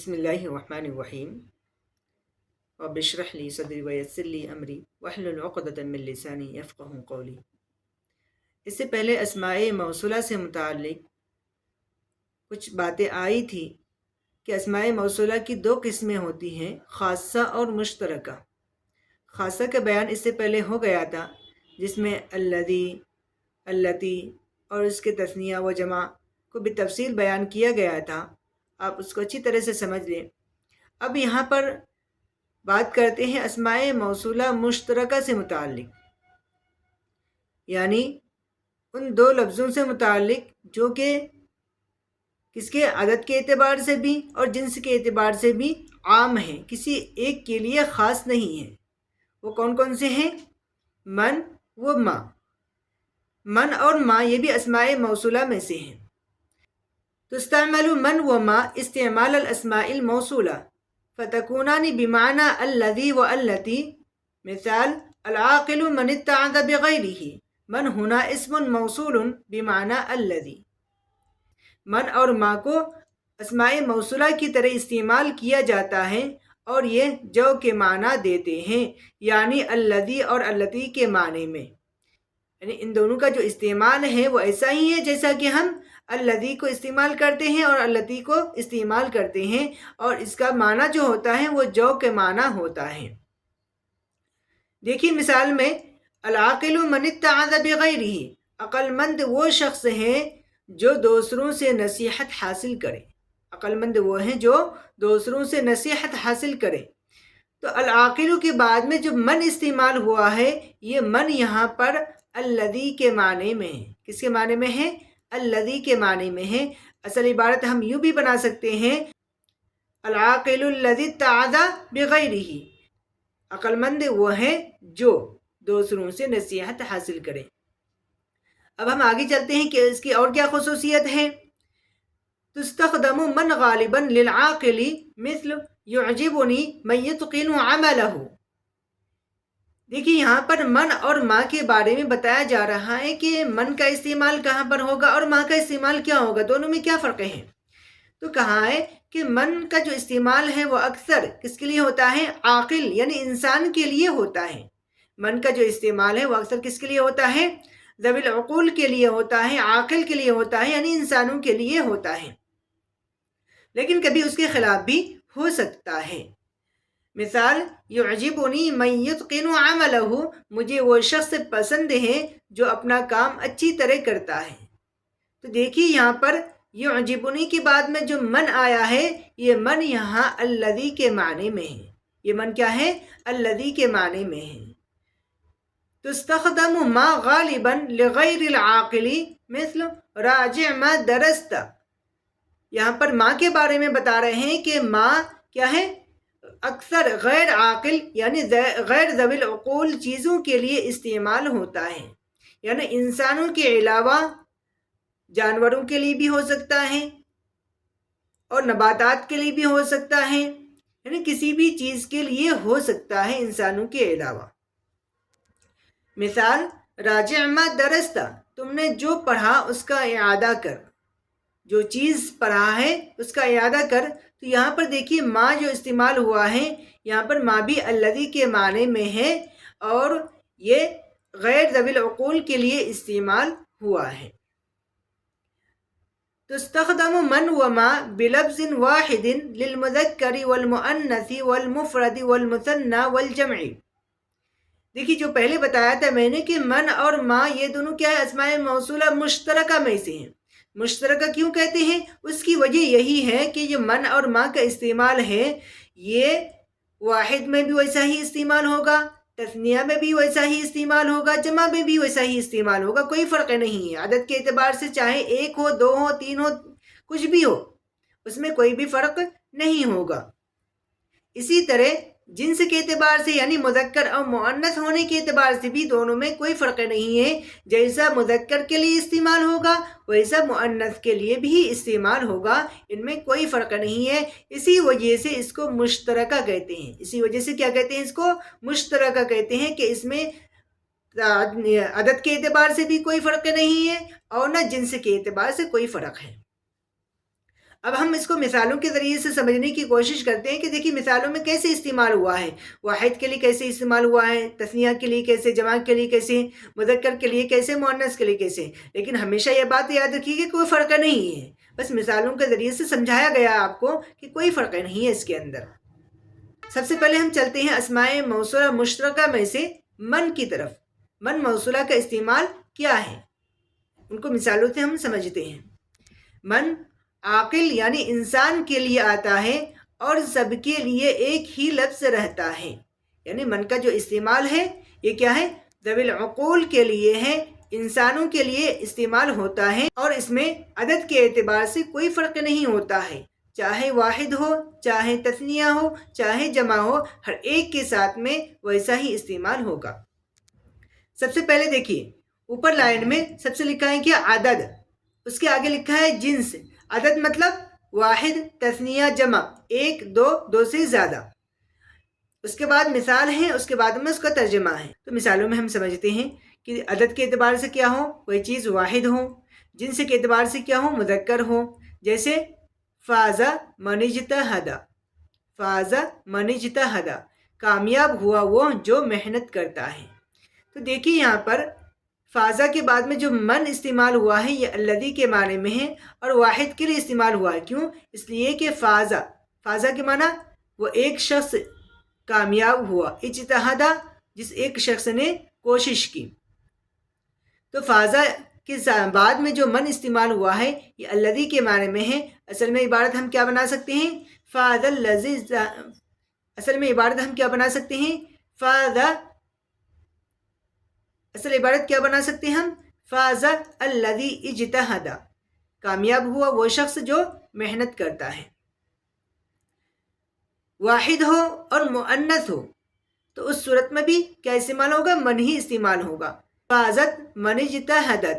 بسم اللہ الرحمن الرحیم رب اشرح لی صدری ویسر لی امری واحلل عقدۃ من لسانی یفقہوا قولی۔ اس سے پہلے اسماء موصولہ سے متعلق کچھ باتیں آئی تھی کہ اسماء موصولہ کی دو قسمیں ہوتی ہیں، خاصہ اور مشترکہ۔ خاصہ کا بیان اس سے پہلے ہو گیا تھا، جس میں الذی، اللتی اور اس کے تثنیہ و جمع کو بتفصیل بیان کیا گیا تھا۔ آپ اس کو اچھی طرح سے سمجھ لیں۔ اب یہاں پر بات کرتے ہیں اسماء موصولہ مشترکہ سے متعلق، یعنی ان دو لفظوں سے متعلق جو کہ کس کے عدد کے اعتبار سے بھی اور جنس کے اعتبار سے بھی عام ہیں، کسی ایک کے لیے خاص نہیں ہیں۔ وہ کون کون سے ہیں؟ من و ما۔ من اور ما یہ بھی اسماء موصولہ میں سے ہیں۔ تستعمل من و ما استعمال الاسماء الموصولہ فتكونان بمعنى الذي والتي۔ مثال العاقل من اتعظ بغيره، من هنا اسم موصول بمعنى الذي۔ من اور ما کو اسماء موصولہ کی طرح استعمال کیا جاتا ہے اور یہ جو کے معنی دیتے ہیں، یعنی الذي اور التي کے معنی میں، یعنی ان دونوں کا جو استعمال ہے وہ ایسا ہی ہے جیسا کہ ہم الذی کو استعمال کرتے ہیں اور التی کو استعمال کرتے ہیں، اور اس کا معنی جو ہوتا ہے وہ جو کے معنی ہوتا ہے۔ دیکھیے مثال میں العاقل من اتعظ بغیرہ، عقل مند وہ شخص ہے جو دوسروں سے نصیحت حاصل کرے۔ عقل مند وہ ہیں جو دوسروں سے نصیحت حاصل کرے۔ تو العاقل کے بعد میں جو من استعمال ہوا ہے، یہ من یہاں پر الذی کے معنی میں ہے۔ کس کے معنی میں ہے؟ الذی کے معنی میں ہے۔ اصل عبارت ہم یوں بھی بنا سکتے ہیں، العاقل الذی اتعظ بغیرہ، عقل مند وہ ہیں جو دوسروں سے نصیحت حاصل کریں۔ اب ہم آگے چلتے ہیں کہ اس کی اور کیا خصوصیت ہے۔ تستخدم من غالبا للعاقل مثل یعجبنی من یتقن عملہ۔ دیکھیے یہاں پر من اور ما کے بارے میں بتایا جا رہا ہے کہ من کا استعمال کہاں پر ہوگا اور ما کا استعمال کیا ہوگا، دونوں میں کیا فرق ہے۔ تو کہا ہے کہ من کا جو استعمال ہے وہ اکثر کس کے لیے ہوتا ہے؟ عاقل یعنی انسان کے لیے ہوتا ہے۔ من کا جو استعمال ہے وہ اکثر کس کے لیے ہوتا ہے؟ ذوی العقول کے لیے ہوتا ہے، عاقل کے لیے ہوتا ہے، یعنی انسانوں کے لیے ہوتا ہے، لیکن کبھی اس کے خلاف بھی ہو سکتا ہے۔ مثال یعجبنی من یتقن عملہ، مجھے وہ شخص پسند ہے جو اپنا کام اچھی طرح کرتا ہے۔ تو دیکھیے یہاں پر یعجبنی کے بعد میں جو من آیا ہے، یہ من یہاں الذی کے معنی میں ہے۔ یہ من کیا ہے؟ الذی کے معنی میں ہے۔ تستخدم ما غالبا لغیر العاقل مثل راجع ما درست۔ یہاں پر ماں کے بارے میں بتا رہے ہیں کہ ماں کیا ہے؟ اکثر غیر عاقل یعنی غیر ذوی العقول چیزوں کے لیے استعمال ہوتا ہے، یعنی انسانوں کے علاوہ جانوروں کے لیے بھی ہو سکتا ہے اور نباتات کے لیے بھی ہو سکتا ہے، یعنی کسی بھی چیز کے لیے ہو سکتا ہے انسانوں کے علاوہ۔ مثال راجع ما درست، تم نے جو پڑھا اس کا اعادہ کر، جو چیز پڑھا ہے اس کا اعادہ کر۔ تو یہاں پر دیکھیے ما جو استعمال ہوا ہے، یہاں پر ما بھی الذی کے معنی میں ہے اور یہ غیر ذوی العقول کے لیے استعمال ہوا ہے۔ تستخدم من و ما بلفظ واحد للمذکر والمؤنث والمفرد والمثنى والجمع۔ دیکھیے جو پہلے بتایا تھا میں نے کہ من اور ما یہ دونوں کیا ہے؟ اسماء موصولہ مشترکہ میں سے ہیں۔ مشترکہ کیوں کہتے ہیں؟ اس کی وجہ یہی ہے کہ یہ من اور ما کا استعمال ہے، یہ واحد میں بھی ویسا ہی استعمال ہوگا، تثنیہ میں بھی ویسا ہی استعمال ہوگا، جمع میں بھی ویسا ہی استعمال ہوگا، کوئی فرق نہیں ہے۔ عدد کے اعتبار سے چاہے ایک ہو، دو ہو، تین ہو، کچھ بھی ہو، اس میں کوئی بھی فرق نہیں ہوگا۔ اسی طرح جنس کے اعتبار سے یعنی مذکر اور مؤنث ہونے کے اعتبار سے بھی دونوں میں کوئی فرق نہیں ہے۔ جیسا مذکر کے لیے استعمال ہوگا ویسا مؤنث کے لیے بھی استعمال ہوگا، ان میں کوئی فرق نہیں ہے۔ اسی وجہ سے اس کو مشترکہ کہتے ہیں۔ اسی وجہ سے کیا کہتے ہیں؟ اس کو مشترکہ کہتے ہیں کہ اس میں عدد کے اعتبار سے بھی کوئی فرق نہیں ہے اور نہ جنس کے اعتبار سے کوئی فرق ہے۔ اب ہم اس کو مثالوں کے ذریعے سے سمجھنے کی کوشش کرتے ہیں کہ دیکھیے مثالوں میں کیسے استعمال ہوا ہے، واحد کے لیے کیسے استعمال ہوا ہے، تثنیہ کے لیے کیسے، جمع کے لیے کیسے، مذکر کے لیے کیسے، مؤنث کے لیے کیسے۔ لیکن ہمیشہ یہ بات یاد رکھیے کہ کوئی فرق نہیں ہے، بس مثالوں کے ذریعے سے سمجھایا گیا آپ کو کہ کوئی فرق نہیں ہے اس کے اندر۔ سب سے پہلے ہم چلتے ہیں اسماء موصولہ مشترکہ میں سے من کی طرف۔ من موصولہ کا استعمال کیا ہے، ان کو مثالوں سے ہم سمجھتے ہیں۔ من عاقل یعنی انسان کے لیے آتا ہے اور سب کے لیے ایک ہی لفظ رہتا ہے، یعنی من کا جو استعمال ہے یہ کیا ہے، ذوی العقول کے لیے ہے، انسانوں کے لیے استعمال ہوتا ہے، اور اس میں عدد کے اعتبار سے کوئی فرق نہیں ہوتا ہے، چاہے واحد ہو، چاہے تثنیہ ہو، چاہے جمع ہو، ہر ایک کے ساتھ میں ویسا ہی استعمال ہوگا۔ سب سے پہلے دیکھیے اوپر لائن میں سب سے لکھا ہے کیا، عدد، اس کے آگے لکھا ہے جنس۔ عدد مطلب واحد، تثنیہ، جمع، ایک، دو، دو سے زیادہ۔ اس کے بعد مثال ہے، اس کے بعد میں اس کا ترجمہ ہے۔ تو مثالوں میں ہم سمجھتے ہیں کہ عدد کے اعتبار سے کیا ہو، کوئی چیز واحد ہو، جنس کے اعتبار سے کیا ہو، مذکر ہو، جیسے فاز من اجتہد، فاز من اجتہد، کامیاب ہوا وہ جو محنت کرتا ہے۔ تو دیکھیے یہاں پر فازہ کے بعد میں جو من استعمال ہوا ہے یہ الذی کے معنی میں ہے اور واحد کے لیے استعمال ہوا ہے۔ کیوں؟ اس لیے کہ فازہ، فازہ کے معنی وہ ایک شخص کامیاب ہوا، اجتہادہ جس ایک شخص نے کوشش کی۔ تو فازہ کے بعد میں جو من استعمال ہوا ہے یہ الذی کے معنی میں ہے۔ اصل میں عبارت ہم کیا بنا سکتے ہیں، فاز الذی، اصل میں عبارت ہم کیا بنا سکتے ہیں، فاز، اصل عبارت کیا بنا سکتے ہیں ہم، فاز الذی اجتہد، کامیاب ہوا وہ شخص جو محنت کرتا ہے۔ واحد ہو اور مؤنث ہو تو اس صورت میں بھی کیا استعمال ہوگا، من ہی استعمال ہوگا۔ فازت من اجتہدت،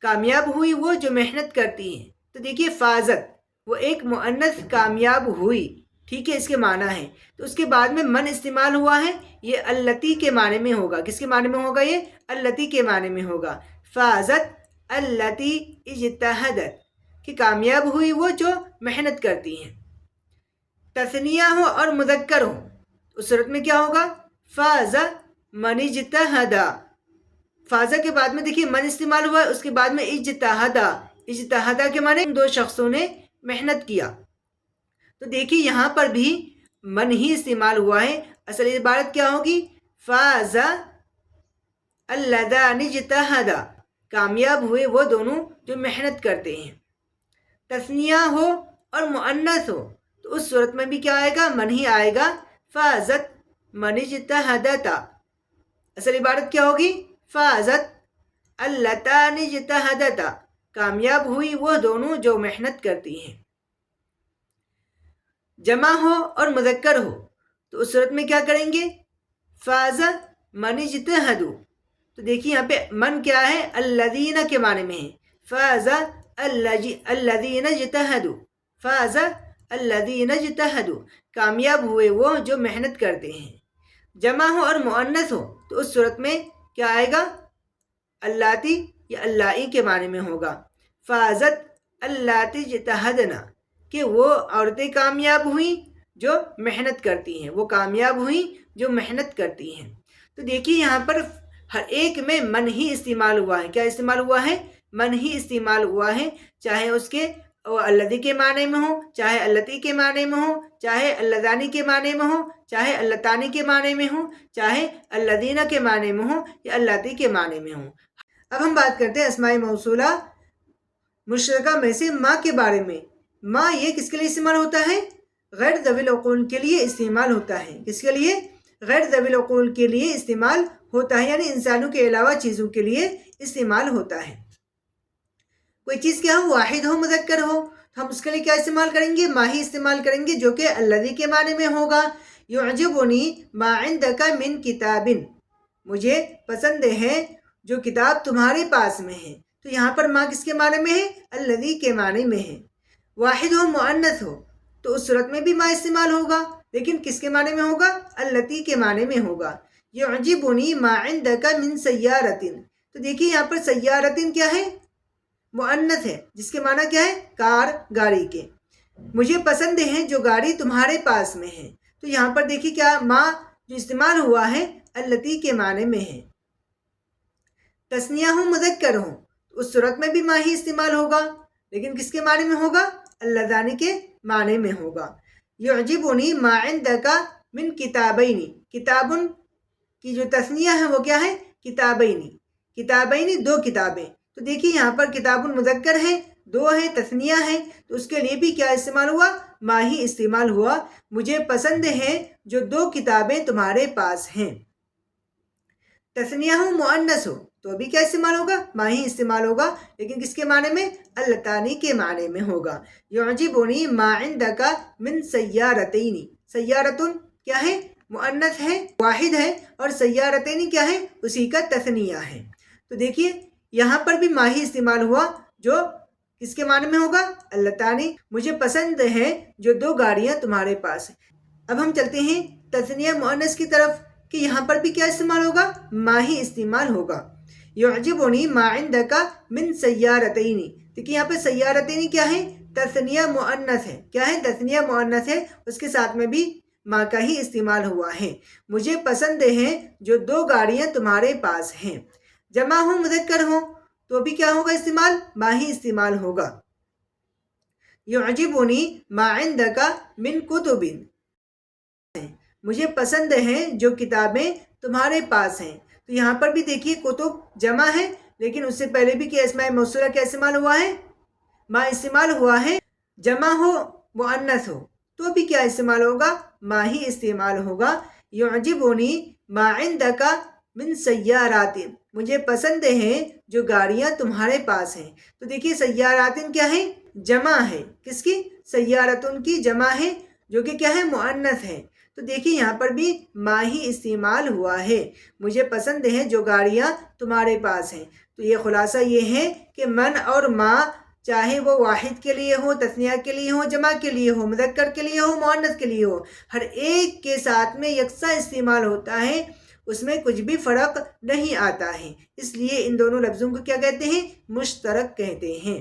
کامیاب ہوئی وہ جو محنت کرتی ہیں۔ تو دیکھیے فازت وہ ایک مؤنث کامیاب ہوئی، ٹھیک ہے، اس کے معنی ہے۔ تو اس کے بعد میں من استعمال ہوا ہے یہ اللتی کے معنی میں ہوگا۔ کس کے معنی میں ہوگا، یہ اللتی کے معنی میں ہوگا۔ فازت اللتی اجتہدت، کہ کامیاب ہوئی وہ جو محنت کرتی ہیں۔ تثنیہ ہو اور مذکر ہو اس صورت میں کیا ہوگا، فاز من اجتہد، فازہ کے بعد میں دیکھیے من استعمال ہوا ہے، اس کے بعد میں اجتہدا، اجتہدا کے معنی دو شخصوں نے محنت کیا۔ تو دیکھیے یہاں پر بھی من ہی استعمال ہوا ہے۔ اصل عبارت کیا ہوگی، فاز اللذان اجتہدا، کامیاب ہوئے وہ دونوں جو محنت کرتے ہیں۔ تثنیہ ہو اور مؤنث ہو تو اس صورت میں بھی کیا آئے گا، من ہی آئے گا، فازت من اجتہدتا، اصل عبارت کیا ہوگی، فازت اللتان اجتہدتا، کامیاب ہوئی وہ دونوں جو محنت کرتی ہیں۔ جمع ہو اور مذکر ہو تو اس صورت میں کیا کریں گے، فاز من اجتہدو، تو دیکھیے یہاں پہ من کیا ہے، الذین کے معنی میں ہے، فاز الذین اجتہدو، فاز الذین اجتہدو، کامیاب ہوئے وہ جو محنت کرتے ہیں۔ جمع ہو اور مؤنث ہو تو اس صورت میں کیا آئے گا، اللاتی یا اللائی کے معنی میں ہوگا، فازت اللاتی اجتہدنا، کہ وہ عورتیں کامیاب ہوئیں جو محنت کرتی ہیں، وہ کامیاب ہوئیں جو محنت کرتی ہیں۔ تو دیکھیے یہاں پر ہر ایک میں من ہی استعمال ہوا ہے۔ کیا استعمال ہوا ہے، من ہی استعمال ہوا ہے، چاہے اس کے الذی کے معنی میں ہو، چاہے اللتی کے معنی میں ہو، چاہے اللذانی کے معنی میں ہو، چاہے اللتانی کے معنی میں ہو، چاہے الذین کے معنی میں ہو یا اللاتی کے معنی میں ہو۔ اب ہم بات کرتے ہیں اسماء موصولہ مشترکہ میں سے ما کے بارے میں۔ ما یہ کس کے لیے استعمال ہوتا ہے، غیر ذوی العقول کے لیے استعمال ہوتا ہے۔ کس کے لیے، غیر ذوی العقول کے لیے استعمال ہوتا ہے، یعنی انسانوں کے علاوہ چیزوں کے لیے استعمال ہوتا ہے۔ کوئی چیز کیا ہو، واحد ہو، مذکر ہو، تو ہم اس کے لیے کیا استعمال کریں گے، ما ہی استعمال کریں گے، جو کہ الذی کے معنی میں ہوگا۔ یعجبنی ما عندک من کتاب، مجھے پسند ہے جو کتاب تمہارے پاس میں ہے۔ تو یہاں پر ما کس کے معنی میں ہے، الذی کے معنی میں ہے۔ واحد ہو، مؤنث ہو تو اس صورت میں بھی ما استعمال ہوگا، لیکن کس کے معنی میں ہوگا، اللتی کے معنی میں ہوگا۔ یعجبنی ما عندک من سیارۃ، تو دیکھیے یہاں پر سیارۃ کیا ہے، مؤنث ہے، جس کے معنی کیا ہے، کار، گاڑی کے۔ مجھے پسند ہے جو گاڑی تمہارے پاس میں ہے. تو یہاں پر دیکھیے کیا ما جو استعمال ہوا ہے اللتی کے معنی میں ہے. تثنیہ ہوں مذکر ہوں اس صورت میں بھی ما ہی استعمال ہوگا، لیکن کس کے معنی میں ہوگا؟ اللذانی کے معنی میں ہوگا. یعجبنی ما عندک من کتابین، کتابن کی جو تثنیہ ہے وہ کیا ہے؟ کتابین. کتابین دو کتابیں. تو دیکھیے یہاں پر کتاب مذکر ہے، دو ہے، تثنیہ ہے، تو اس کے لیے بھی کیا استعمال ہوا؟ ما ہی استعمال ہوا. مجھے پسند ہے جو دو کتابیں تمہارے پاس ہیں. تثنیہ ہو مؤنث ہو تو بھی کیا استعمال ہوگا؟ ما ہی استعمال ہوگا، لیکن کس کے معنی میں؟ اللتانی کے معنی میں ہوگا. یعجبنی ما عندک من سیارتین. سیارتن کیا ہے؟ مؤنث ہے، واحد ہے، اور سیارتین کیا ہے؟ اسی کا تثنیہ ہے. تو دیکھیے یہاں پر بھی ما ہی استعمال ہوا جو کس کے معنی میں ہوگا؟ اللتانی. مجھے پسند ہے جو دو گاڑیاں تمہارے پاس ہیں. اب ہم چلتے ہیں تثنیہ مؤنث کی طرف کہ یہاں پر بھی کیا استعمال ہوگا؟ ما ہی استعمال ہوگا. یعجبنی ما عندک من سیارتین. دیکھیے یہاں پہ سیارتین کیا ہے؟ تثنیہ مؤنث ہے. کیا ہے؟ تثنیہ مؤنث ہے، اس کے ساتھ میں بھی ما کا ہی استعمال ہوا ہے. مجھے پسند ہے جو دو گاڑیاں تمہارے پاس ہیں. جمع ہو مذکر ہو تو بھی کیا ہوگا استعمال؟ ما ہی استعمال ہوگا. یعجبنی ما عندک من کتب. مجھے پسند ہے جو کتابیں تمہارے پاس ہیں. تو یہاں پر بھی دیکھیے کتب جمع ہے، لیکن اس سے پہلے بھی کیا اسماء موصولہ کیا استعمال ہوا ہے؟ ما استعمال ہوا ہے. جمع ہو مؤنث ہو تو بھی کیا استعمال ہوگا؟ ما ہی استعمال ہوگا. یعجبنی ما عندک من سیارات. مجھے پسند ہے جو گاڑیاں تمہارے پاس ہیں. تو دیکھیے سیارات کیا ہے؟ جمع ہے. کس کی؟ سیارتن کی جمع ہے، جو کہ کیا ہے؟ مؤنث ہے. تو دیکھیے یہاں پر بھی ما ہی استعمال ہوا ہے. مجھے پسند ہے جو گاڑیاں تمہارے پاس ہیں. تو یہ خلاصہ یہ ہے کہ من اور ما چاہے وہ واحد کے لیے ہو، تثنیہ کے لیے ہو، جمع کے لیے ہو، مذکر کے لیے ہو، مؤنث کے لیے ہو، ہر ایک کے ساتھ میں یکساں استعمال ہوتا ہے، اس میں کچھ بھی فرق نہیں آتا ہے. اس لیے ان دونوں لفظوں کو کیا کہتے ہیں؟ مشترک کہتے ہیں.